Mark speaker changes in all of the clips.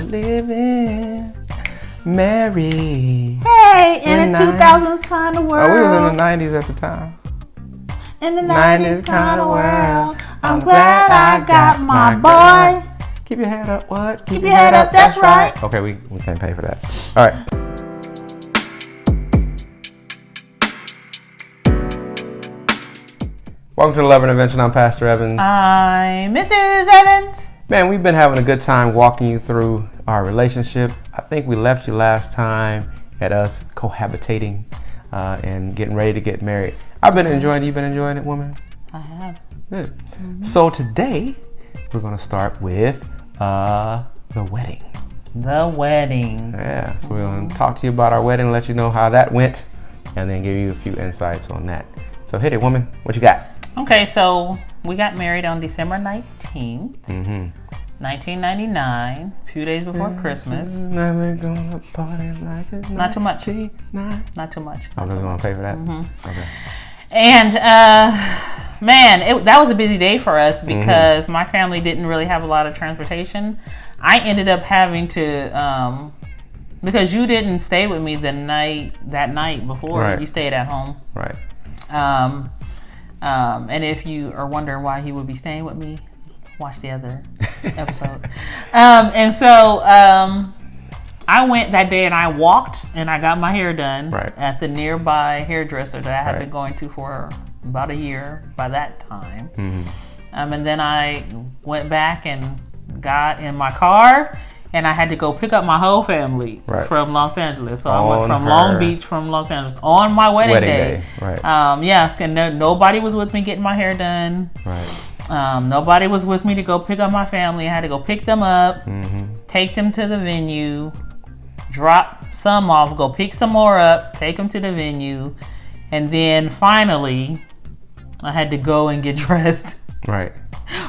Speaker 1: live in. Mary.
Speaker 2: Hey, in the 2000s kind of world.
Speaker 1: Oh, we was in the 90s at the time.
Speaker 2: In the 90s kind of world. I'm glad I got my boy.
Speaker 1: Keep your head up, what?
Speaker 2: Keep your head up, that's right.
Speaker 1: Okay, we can't pay for that. All right. Welcome to the Love Intervention. I'm Pastor Evans.
Speaker 2: I'm Mrs. Evans.
Speaker 1: Man, we've been having a good time walking you through our relationship. I think we left you last time at us cohabitating and getting ready to get married. I've been enjoying it. You've been enjoying it, woman?
Speaker 2: I have.
Speaker 1: Good. Mm-hmm. So today, we're going to start with the wedding.
Speaker 2: The wedding.
Speaker 1: Yeah. So we're going to talk to you about our wedding, let you know how that went, and then give you a few insights on that. So hit it, woman. What you got?
Speaker 2: Okay, so we got married on December 19th, 1999, a few days before Christmas.
Speaker 1: Never gonna party like it's
Speaker 2: Not too much.
Speaker 1: Not
Speaker 2: too much.
Speaker 1: I'm just gonna pay for that.
Speaker 2: Mm-hmm.
Speaker 1: Okay.
Speaker 2: And man, that was a busy day for us because my family didn't really have a lot of transportation. I ended up having to because you didn't stay with me that night before.
Speaker 1: Right.
Speaker 2: You stayed at home.
Speaker 1: Right.
Speaker 2: And if you are wondering why he would be staying with me, watch the other episode. And so I went that day and I walked and I got my hair done at the nearby hairdresser that I had been going to for about a year by that time. And then I went back and got in my car and I had to go pick up my whole family from Los Angeles. So I went from Long Beach from Los Angeles on my wedding day.
Speaker 1: Right.
Speaker 2: And nobody was with me getting my hair done.
Speaker 1: Right.
Speaker 2: Nobody was with me to go pick up my family. I had to go pick them up, take them to the venue, drop some off, go pick some more up, take them to the venue, and then finally I had to go and get dressed.
Speaker 1: Right.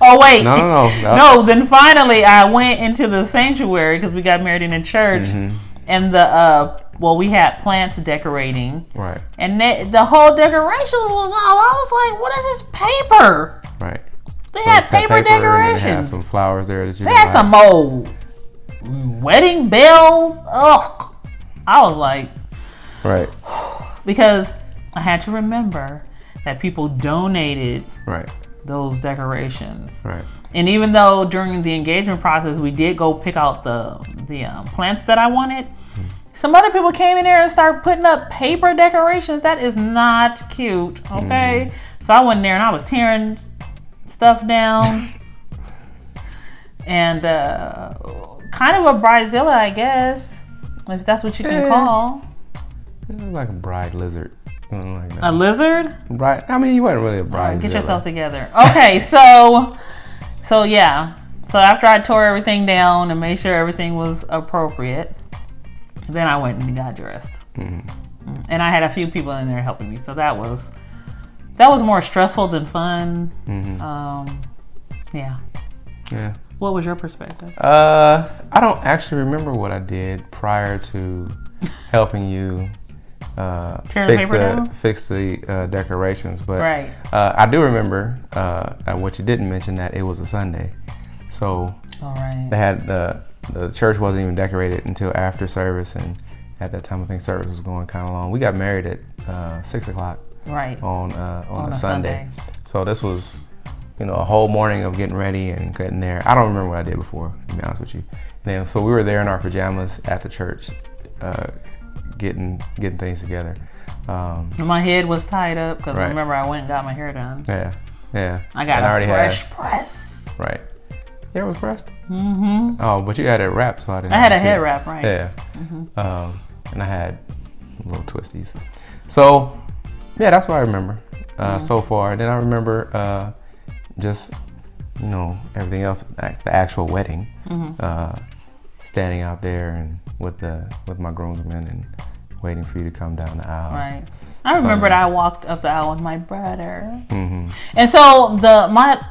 Speaker 2: Oh wait.
Speaker 1: No.
Speaker 2: No, then finally I went into the sanctuary because we got married in a church, and we had plants decorating.
Speaker 1: Right.
Speaker 2: And the whole decoration was all. I was like, what is this paper?
Speaker 1: Right.
Speaker 2: They had paper decorations.
Speaker 1: They had some flowers there that you.
Speaker 2: They had some old wedding bells. Ugh. I was like,
Speaker 1: right.
Speaker 2: Because I had to remember that people donated.
Speaker 1: Right.
Speaker 2: Those decorations.
Speaker 1: Right.
Speaker 2: And even though during the engagement process we did go pick out the plants that I wanted, some other people came in there and started putting up paper decorations. That is not cute. Okay. So I went in there and I was tearing stuff down. And kind of a bridezilla, I guess, if that's what you can call.
Speaker 1: It was like a bride lizard. Like
Speaker 2: a lizard?
Speaker 1: Right. I mean, you weren't really a bride.
Speaker 2: Get yourself together. Okay, so yeah. So after I tore everything down and made sure everything was appropriate, then I went and got dressed. And I had a few people in there helping me. So that was more stressful than fun. Yeah. What was your perspective?
Speaker 1: I don't actually remember what I did prior to helping you fix the decorations, but I do remember what you didn't mention, that it was a Sunday, so they had the church wasn't even decorated until after service, and at that time I think service was going kind of long. We got married at 6:00 on a Sunday, so this was a whole morning of getting ready and getting there. I don't remember what I did before, to be honest with you. And so we were there in our pajamas at the church, getting things together.
Speaker 2: My head was tied up because remember I went and got my hair done.
Speaker 1: Yeah.
Speaker 2: I got a fresh press.
Speaker 1: Right. Hair was pressed? Oh, but you had it wrapped, so I didn't.
Speaker 2: I had a head wrap, right?
Speaker 1: Yeah. And I had little twisties. So, yeah, that's what I remember so far. And then I remember just, everything else, the actual wedding. Standing out there and with my groomsmen and waiting for you to come down the aisle.
Speaker 2: Right. I remembered I walked up the aisle with my brother. And so my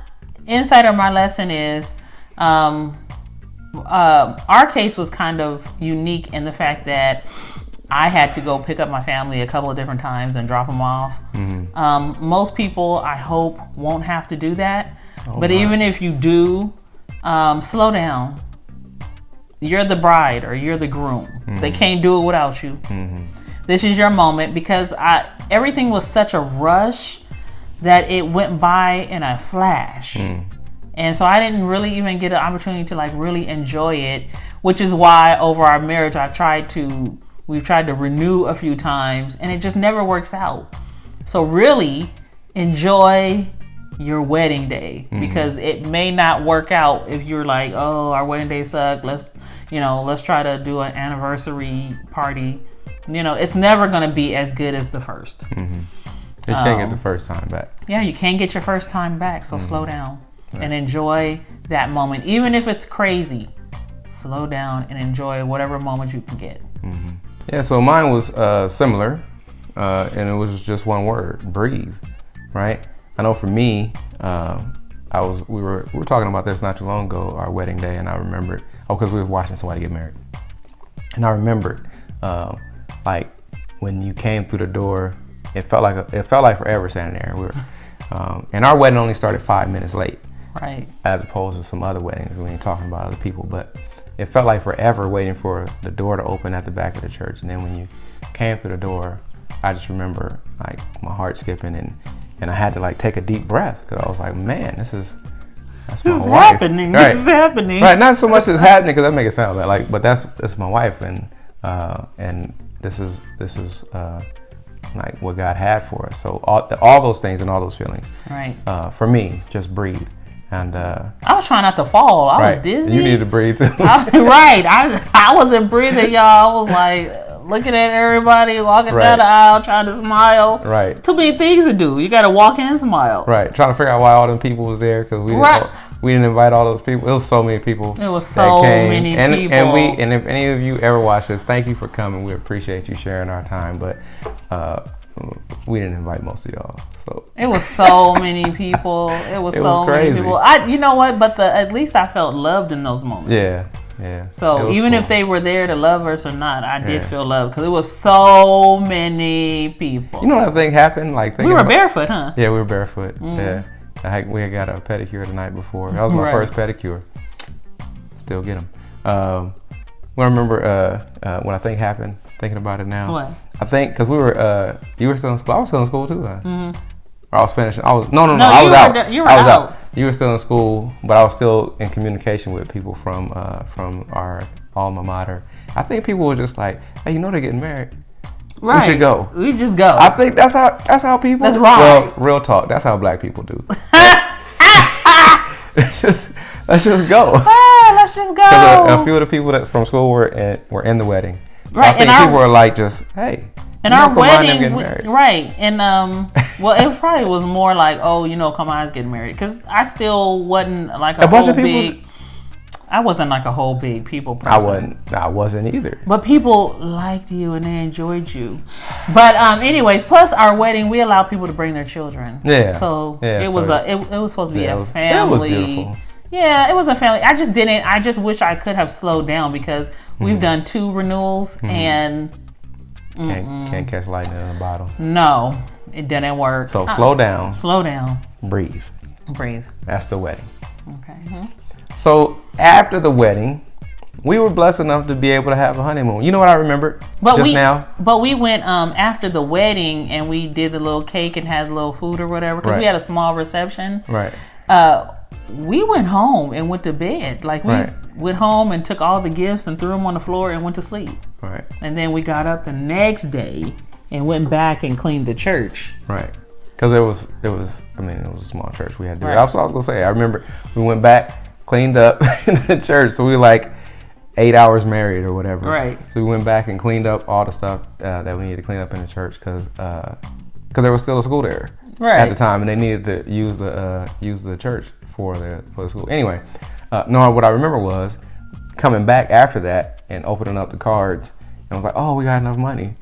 Speaker 2: insight or my lesson is our case was kind of unique in the fact that I had to go pick up my family a couple of different times and drop them off. Most people, I hope, won't have to do that. But even if you do, slow down. you're the bride or you're the groom. Mm-hmm. They can't do it without you. Mm-hmm. This is your moment, because everything was such a rush that it went by in a flash. Mm. And so I didn't really even get an opportunity to like really enjoy it, which is why over our marriage we've tried to renew a few times, and it just never works out. So really enjoy your wedding day, because it may not work out if you're like, oh, our wedding day sucked. Let's try to do an anniversary party. It's never going to be as good as the first. Mm-hmm.
Speaker 1: You can't get the first time back.
Speaker 2: Yeah, you can't get your first time back. So slow down and enjoy that moment. Even if it's crazy, slow down and enjoy whatever moment you can get.
Speaker 1: Mm-hmm. Yeah, so mine was similar, and it was just one word: breathe. Right? I know for me, we were talking about this not too long ago, our wedding day, and I remembered, because we were watching somebody get married, and I remembered, like when you came through the door, it felt like forever standing there. We were, and our wedding only started 5 minutes late,
Speaker 2: right?
Speaker 1: As opposed to some other weddings we ain't talking about other people, but it felt like forever waiting for the door to open at the back of the church. And then when you came through the door, I just remember like my heart skipping, and I had to like take a deep breath, because I was like, man, that's my wife.
Speaker 2: Happening.
Speaker 1: Right.
Speaker 2: This is happening.
Speaker 1: Right. Not so much as happening, because that makes it sound like, but that's my wife, and this is like what God had for us. So all those things and all those feelings.
Speaker 2: Right.
Speaker 1: For me, just breathe. And
Speaker 2: I was trying not to fall. I was dizzy.
Speaker 1: You needed to breathe too.
Speaker 2: Right. I wasn't breathing, y'all. I was like looking at everybody walking down the aisle, trying to smile.
Speaker 1: Right.
Speaker 2: Too many things to do. You got to walk and smile.
Speaker 1: Right. Trying to figure out why all them people was there, because we didn't invite all those people. It was so many people.
Speaker 2: It was so many people.
Speaker 1: And if any of you ever watch this, thank you for coming. We appreciate you sharing our time. But we didn't invite most of y'all. So
Speaker 2: it was so many people. It was so many people. You know what? But at least I felt loved in those moments.
Speaker 1: Yeah. Yeah.
Speaker 2: So even if they were there to love us or not, I did feel loved, because it was so many people.
Speaker 1: You know what I think happened? Like
Speaker 2: we were barefoot, huh?
Speaker 1: Yeah, we were barefoot. Mm-hmm. Yeah. We had got a pedicure the night before. That was my first pedicure. Still get them. I remember when I think happened. Thinking about it now.
Speaker 2: What?
Speaker 1: I think because we were, you were still in school. I was still in school too. Huh? Mm-hmm. Or I was finishing. I was out.
Speaker 2: You were out.
Speaker 1: You were still in school, but I was still in communication with people from our alma mater. I think people were just like, hey, they're getting married.
Speaker 2: Right.
Speaker 1: We should go.
Speaker 2: We just go.
Speaker 1: I think that's how people.
Speaker 2: That's right.
Speaker 1: Well, real talk. That's how black people do. Let's just go.
Speaker 2: Let's just go.
Speaker 1: A few of the people that from school were in the wedding. So
Speaker 2: right.
Speaker 1: I think people were like, just hey.
Speaker 2: And our wedding, right? And well, it probably was more like, oh, Kamal's getting married, because I still wasn't like a whole big. I wasn't like a whole big people person.
Speaker 1: I wasn't either.
Speaker 2: But people liked you and they enjoyed you. But anyways, plus our wedding, we allowed people to bring their children.
Speaker 1: Yeah.
Speaker 2: So it was supposed to be a family.
Speaker 1: It was beautiful.
Speaker 2: Yeah, it was a family. I just wish I could have slowed down, because we've done 2 renewals and
Speaker 1: can't catch lightning in a bottle.
Speaker 2: No, it didn't work.
Speaker 1: So slow down.
Speaker 2: Slow down.
Speaker 1: Breathe. That's the wedding.
Speaker 2: Okay. Mm-hmm.
Speaker 1: So after the wedding, we were blessed enough to be able to have a honeymoon. You know what I remember now?
Speaker 2: But we went after the wedding, and we did the little cake and had a little food or whatever, because we had a small reception.
Speaker 1: Right.
Speaker 2: We went home and went to bed. Like we went home and took all the gifts and threw them on the floor and went to sleep.
Speaker 1: Right.
Speaker 2: And then we got up the next day and went back and cleaned the church.
Speaker 1: Right. Because it was a small church. We had to do it. That's what I was gonna say. I remember we went back, cleaned up the church. So we were like 8 hours married or whatever.
Speaker 2: Right.
Speaker 1: So we went back and cleaned up all the stuff that we needed to clean up in the church, because there was still a school there at the time, and they needed to use the church for the school. Anyway, what I remember was coming back after that and opening up the cards, and I was like, oh, we got enough money.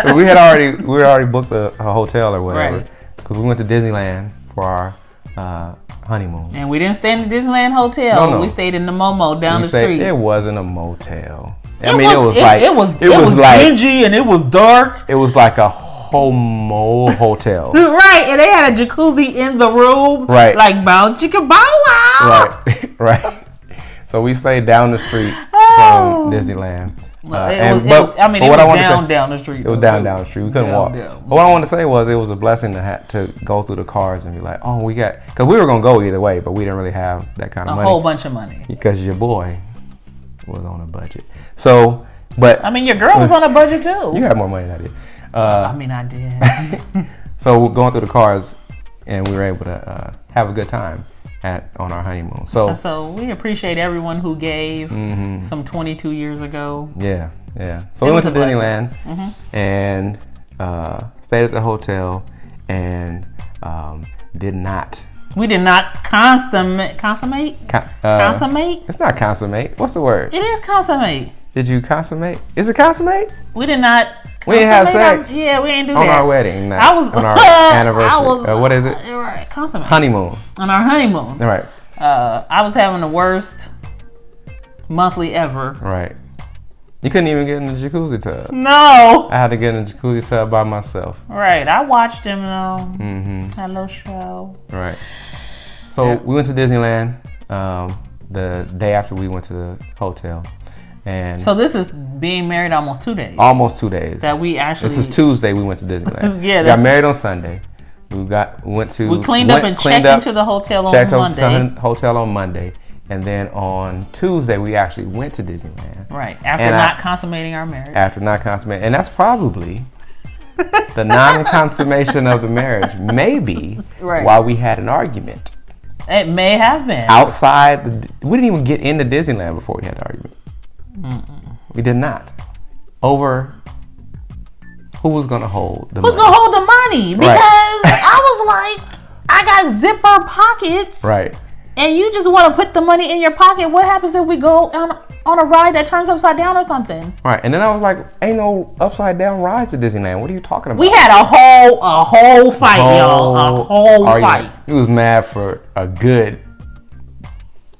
Speaker 1: So we already booked a hotel or whatever, because we went to Disneyland for our honeymoon.
Speaker 2: And we didn't stay in the Disneyland hotel. No. We stayed in the Momo down the street.
Speaker 1: It wasn't a motel.
Speaker 2: It was dingy and it was dark.
Speaker 1: It was like a homo hotel.
Speaker 2: Right, and they had a jacuzzi in the room.
Speaker 1: Right.
Speaker 2: Like Bow Chicka Bow Wow.
Speaker 1: Right. So we stayed down the street from Disneyland.
Speaker 2: It was down the street.
Speaker 1: It was down the street. We couldn't walk. But what I wanted to say was it was a blessing to go through the cars and be like, oh, because we were going to go either way, but we didn't really have that kind of money.
Speaker 2: A whole bunch of money.
Speaker 1: Because your boy was on a budget. So, but.
Speaker 2: I mean, your girl was on a budget too.
Speaker 1: You had more money than I did.
Speaker 2: I did.
Speaker 1: So we're going through the cars and we were able to have a good time on our honeymoon. So
Speaker 2: we appreciate everyone who gave some 22 years ago.
Speaker 1: Yeah. So we went to Disneyland and stayed at the hotel and did not.
Speaker 2: We did not consummate. Consummate?
Speaker 1: It's not consummate. What's the word?
Speaker 2: It is consummate.
Speaker 1: Did you consummate? Is it consummate?
Speaker 2: We did not.
Speaker 1: We didn't have sex.
Speaker 2: We didn't do
Speaker 1: on
Speaker 2: that.
Speaker 1: On our wedding night. On our anniversary. What is it?
Speaker 2: Right, consummate.
Speaker 1: Honeymoon.
Speaker 2: On our honeymoon.
Speaker 1: Right.
Speaker 2: I was having the worst monthly ever.
Speaker 1: Right. You couldn't even get in the jacuzzi tub.
Speaker 2: No.
Speaker 1: I had to get in the jacuzzi tub by myself.
Speaker 2: Right. I watched him though. Had a little show.
Speaker 1: Right. So we went to Disneyland the day after we went to the hotel. And
Speaker 2: so this is being married almost 2 days.
Speaker 1: Almost 2 days.
Speaker 2: That we actually.
Speaker 1: This is Tuesday. We went to Disneyland.
Speaker 2: We
Speaker 1: got married on Sunday. We cleaned
Speaker 2: up and checked into the hotel on Monday.
Speaker 1: Checked hotel on Monday, and then on Tuesday we actually went to Disneyland.
Speaker 2: Right after not consummating our marriage.
Speaker 1: After not consummating, and that's probably the non-consummation of the marriage. Maybe why we had an argument.
Speaker 2: It may have been
Speaker 1: outside. We didn't even get into Disneyland before we had the argument. We did not. Over who was going to hold the money.
Speaker 2: Who's going to hold the money? Because I was like, I got zipper pockets.
Speaker 1: Right.
Speaker 2: And you just want to put the money in your pocket. What happens if we go on a ride that turns upside down or something?
Speaker 1: Right. And then I was like, ain't no upside down rides at Disneyland. What are you talking about?
Speaker 2: We had a whole fight, y'all. A whole fight.
Speaker 1: He was mad for a good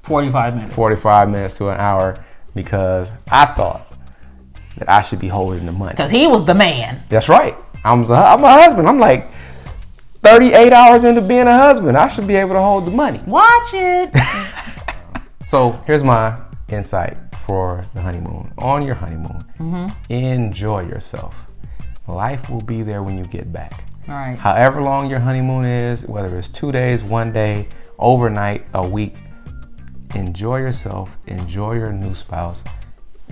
Speaker 2: 45 minutes.
Speaker 1: 45 minutes to an hour. Because I thought that I should be holding the money.
Speaker 2: Because he was the man.
Speaker 1: That's right. I'm a husband. I'm like 38 hours into being a husband. I should be able to hold the money.
Speaker 2: Watch it.
Speaker 1: So here's my insight for the honeymoon. On your honeymoon, enjoy yourself. Life will be there when you get back.
Speaker 2: All right.
Speaker 1: However long your honeymoon is, whether it's 2 days, 1 day, overnight, a week, enjoy yourself, enjoy your new spouse.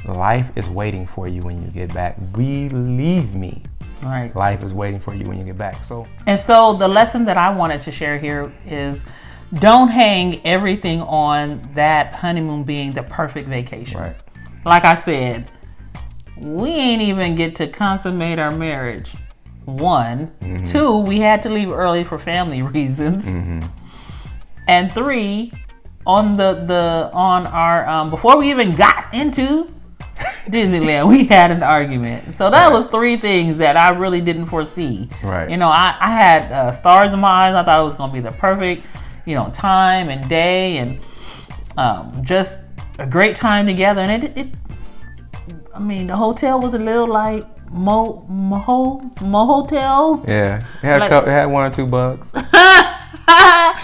Speaker 1: Life is waiting for you when you get back. Believe me.
Speaker 2: Right.
Speaker 1: Life is waiting for you when you get back. So
Speaker 2: the lesson that I wanted to share here is don't hang everything on that honeymoon being the perfect vacation.
Speaker 1: Right.
Speaker 2: Like I said, we ain't even get to consummate our marriage. 1. 2, we had to leave early for family reasons. And 3, on our before we even got into Disneyland, we had an argument. So that was 3 things that I really didn't foresee.
Speaker 1: Right.
Speaker 2: You know, I had stars in my eyes. I thought it was going to be the perfect, time and day and just a great time together. And the hotel was a little like motel.
Speaker 1: Yeah, it had 1 or 2 bugs.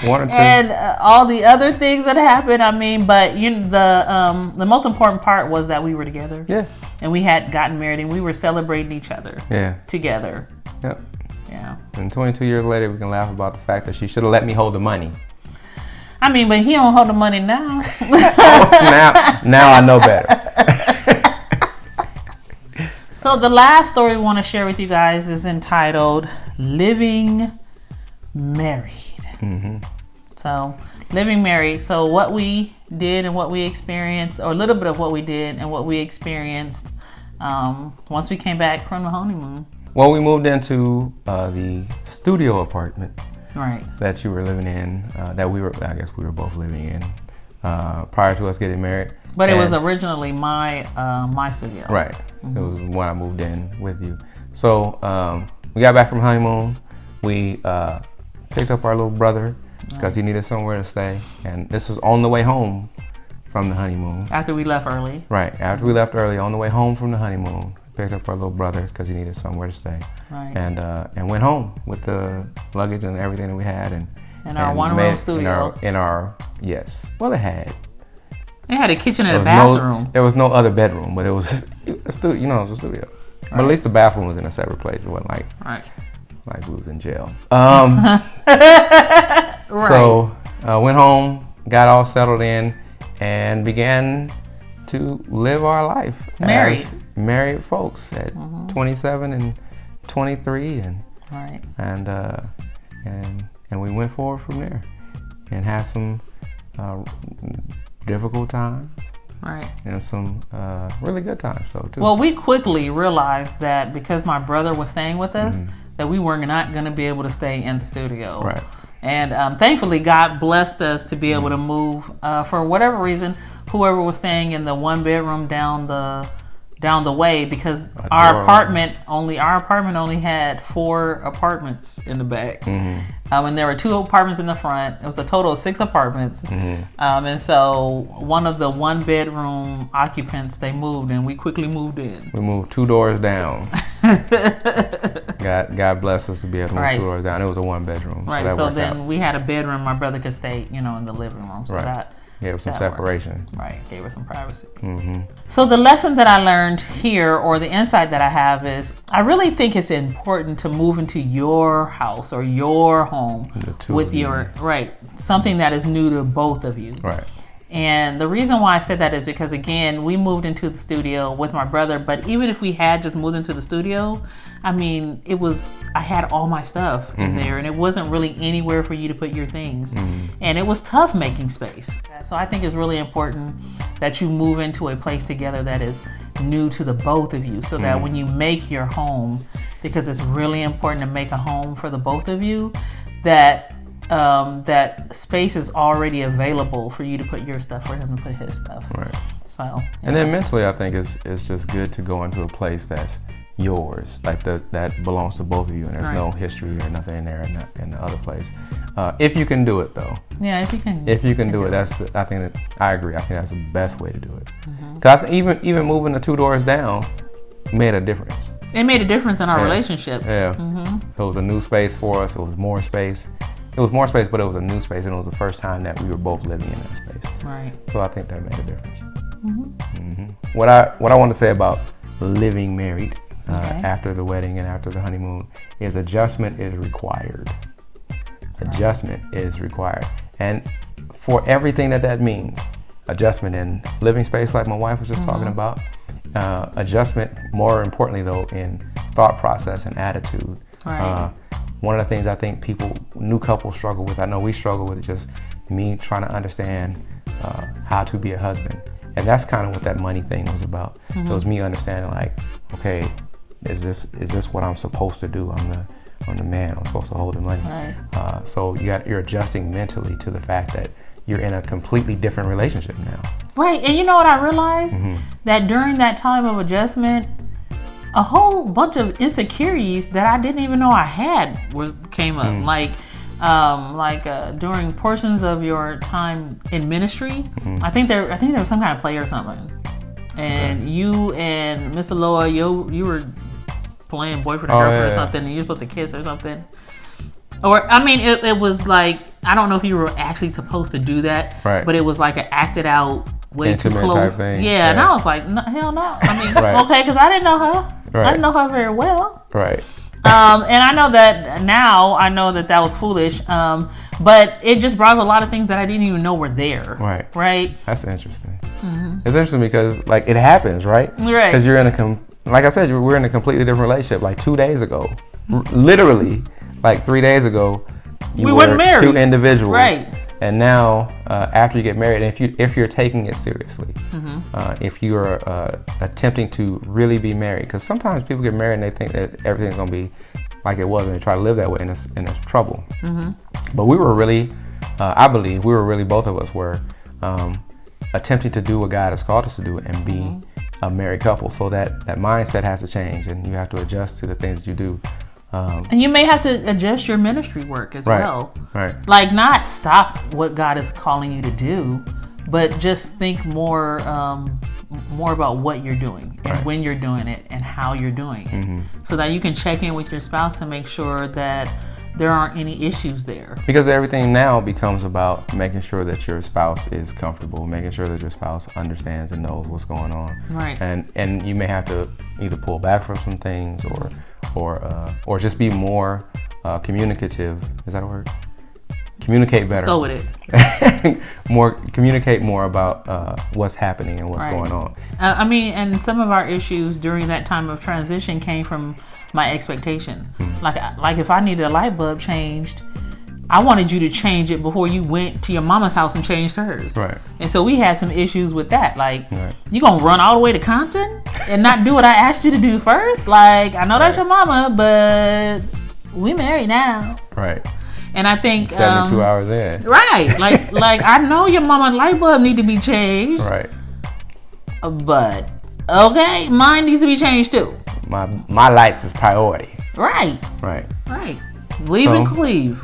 Speaker 1: 1 or 2.
Speaker 2: And all the other things that happened. But the most important part was that we were together.
Speaker 1: Yeah.
Speaker 2: And we had gotten married, and we were celebrating each other.
Speaker 1: Yeah.
Speaker 2: Together.
Speaker 1: Yep.
Speaker 2: Yeah.
Speaker 1: And 22 years later, we can laugh about the fact that she should have let me hold the money.
Speaker 2: But he don't hold the money now.
Speaker 1: now I know better.
Speaker 2: So the last story we want to share with you guys is entitled "Living Married." So, living married. So, what we did and what we experienced, or a little bit of what we did and what we experienced once we came back from the honeymoon.
Speaker 1: Well, we moved into the studio apartment that you were living in, I guess we were both living in prior to us getting married.
Speaker 2: But it was originally my studio.
Speaker 1: Right. It was when I moved in with you. So, we got back from honeymoon. We picked up our little brother because he needed somewhere to stay. And this was on the way home from the honeymoon.
Speaker 2: After we left early.
Speaker 1: Right. After we left early, on the way home from the honeymoon, picked up our little brother because he needed somewhere to stay.
Speaker 2: Right.
Speaker 1: And went home with the luggage and everything that we had.
Speaker 2: In our one-room studio.
Speaker 1: Yes. Well, it had
Speaker 2: They had a kitchen and a bathroom.
Speaker 1: There was no other bedroom, but it was a studio. You know, it was a studio. Right. But at least the bathroom was in a separate place. It wasn't like we was in jail. Right. So went home, got all settled in, and began to live our life as married folks at 27 and 23, and we went forward from there, and had some difficult times.
Speaker 2: Right.
Speaker 1: And some really good times, though, too.
Speaker 2: Well, we quickly realized that because my brother was staying with us, that we were not going to be able to stay in the studio.
Speaker 1: Right.
Speaker 2: And thankfully, God blessed us to be able to move. For whatever reason, whoever was staying in the one bedroom down the way, because our apartment only had 4 apartments in the back, and there were 2 apartments in the front. It was a total of 6 apartments, and so one of the 1 bedroom occupants, they moved, and we quickly moved in.
Speaker 1: We moved 2 doors down. God bless us to be able to move 2 doors down. It was a 1 bedroom,
Speaker 2: right? So then we had a bedroom. My brother could stay, in the living room. So that
Speaker 1: gave some separation.
Speaker 2: Right, gave her some privacy. So the lesson that I learned here, or the insight that I have, is I really think it's important to move into your house or your home with your something that is new to both of you. Right. And the reason why I said that is because, again, we moved into the studio with my brother, but even if we had just moved into the studio, I mean, I had all my stuff in there, and it wasn't really anywhere for you to put your things. And it was tough making space. So I think it's really important that you move into a place together that is new to the both of you, so that when you make your home, because it's really important to make a home for the both of you, that space is already available for you to put your stuff, for him to put his stuff. Right. So.
Speaker 1: And then mentally, I think it's just good to go into a place that's yours, like that belongs to both of you, and there's no history or nothing in there in the other place. If you can do it, though.
Speaker 2: Yeah, if you can.
Speaker 1: If you can do it, I agree. I think that's the best way to do it. Because even moving the 2 doors down made a difference.
Speaker 2: It made a difference in our relationship.
Speaker 1: Yeah. So it was a new space for us. It was more space. It was more space, but it was a new space, and it was the first time that we were both living in that space.
Speaker 2: Right.
Speaker 1: So I think that made a difference. What I want to say about living married after the wedding and after the honeymoon is adjustment is required. Adjustment is required, and for everything that means, adjustment in living space, like my wife was just talking about. Adjustment, more importantly though, in thought process and attitude. Right. One of the things I think new couples struggle with, I know we struggle with, just me trying to understand how to be a husband. And that's kind of what that money thing was about. It was me understanding, like, okay, is this what I'm supposed to do? I'm the man. I'm supposed to hold the money. Right. So you're adjusting mentally to the fact that you're in a completely different relationship now.
Speaker 2: Right. And you know what I realized? That during that time of adjustment, a whole bunch of insecurities that I didn't even know I had came up. Like during portions of your time in ministry, I think there was some kind of play or something, and you and Miss Aloha, you were playing boyfriend and girlfriend or something, and you were supposed to kiss or something. Or I mean, it was like, I don't know if you were actually supposed to do that, but it was like an acted out, way too close thing. Yeah, and I was like, no, hell no. I mean, okay, because I didn't know her. I didn't know her very well.
Speaker 1: Right.
Speaker 2: And I know that now. I know that was foolish. But it just brought up a lot of things that I didn't even know were there. Right. Right.
Speaker 1: That's interesting. It's interesting because, like, it happens, right? Right. Because you're like I said, we're in a completely different relationship. Like 2 days ago, literally, like 3 days ago, we were married. 2 individuals. Right. And now, after you get married, and if you're taking it seriously, if you are attempting to really be married, because sometimes people get married and they think that everything's gonna be like it was, and they try to live that way, and it's trouble. But we were really, I believe, both of us were attempting to do what God has called us to do and be a married couple. So that mindset has to change, and you have to adjust to the things that you do.
Speaker 2: And you may have to adjust your ministry work as well.
Speaker 1: Right.
Speaker 2: Like, not stop what God is calling you to do, but just think more about what you're doing and when you're doing it and how you're doing it, so that you can check in with your spouse to make sure that there aren't any issues there.
Speaker 1: Because everything now becomes about making sure that your spouse is comfortable, making sure that your spouse understands and knows what's going on.
Speaker 2: Right.
Speaker 1: And you may have to either pull back from some things or just be more communicative. Is that a word? Communicate better.
Speaker 2: Let's go with it.
Speaker 1: Communicate more about what's happening and what's going on.
Speaker 2: I mean, and some of our issues during that time of transition came from my expectation. Like if I needed a light bulb changed, I wanted you to change it before you went to your mama's house and changed hers.
Speaker 1: Right.
Speaker 2: And so we had some issues with that. Like, you gonna run all the way to Compton and not do what I asked you to do first? Like, I know that's your mama, but we married now.
Speaker 1: Right.
Speaker 2: And I think
Speaker 1: 72 hours in.
Speaker 2: Right. Like I know your mama's light bulb need to be changed.
Speaker 1: Right.
Speaker 2: But okay, mine needs to be changed too.
Speaker 1: My lights is priority.
Speaker 2: Right.
Speaker 1: Right.
Speaker 2: Leave and cleave.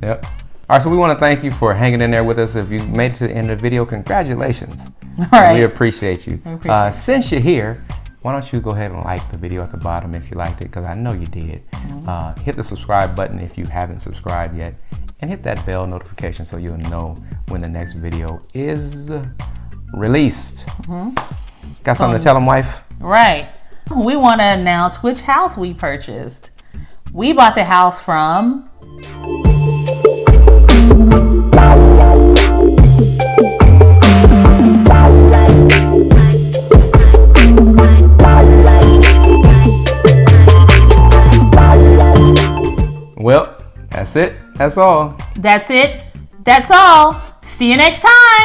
Speaker 1: Yep. All right, so we want to thank you for hanging in there with us. If you made it to the end of the video, congratulations.
Speaker 2: All right.
Speaker 1: We appreciate you. Since you're here, why don't you go ahead and like the video at the bottom if you liked it, because I know you did. Hit the subscribe button if you haven't subscribed yet, and hit that bell notification so you'll know when the next video is released. Got something to tell them, wife?
Speaker 2: Right. We want to announce which house we purchased. We bought the house from
Speaker 1: Well, that's it. That's all.
Speaker 2: That's it. That's all. See you next time.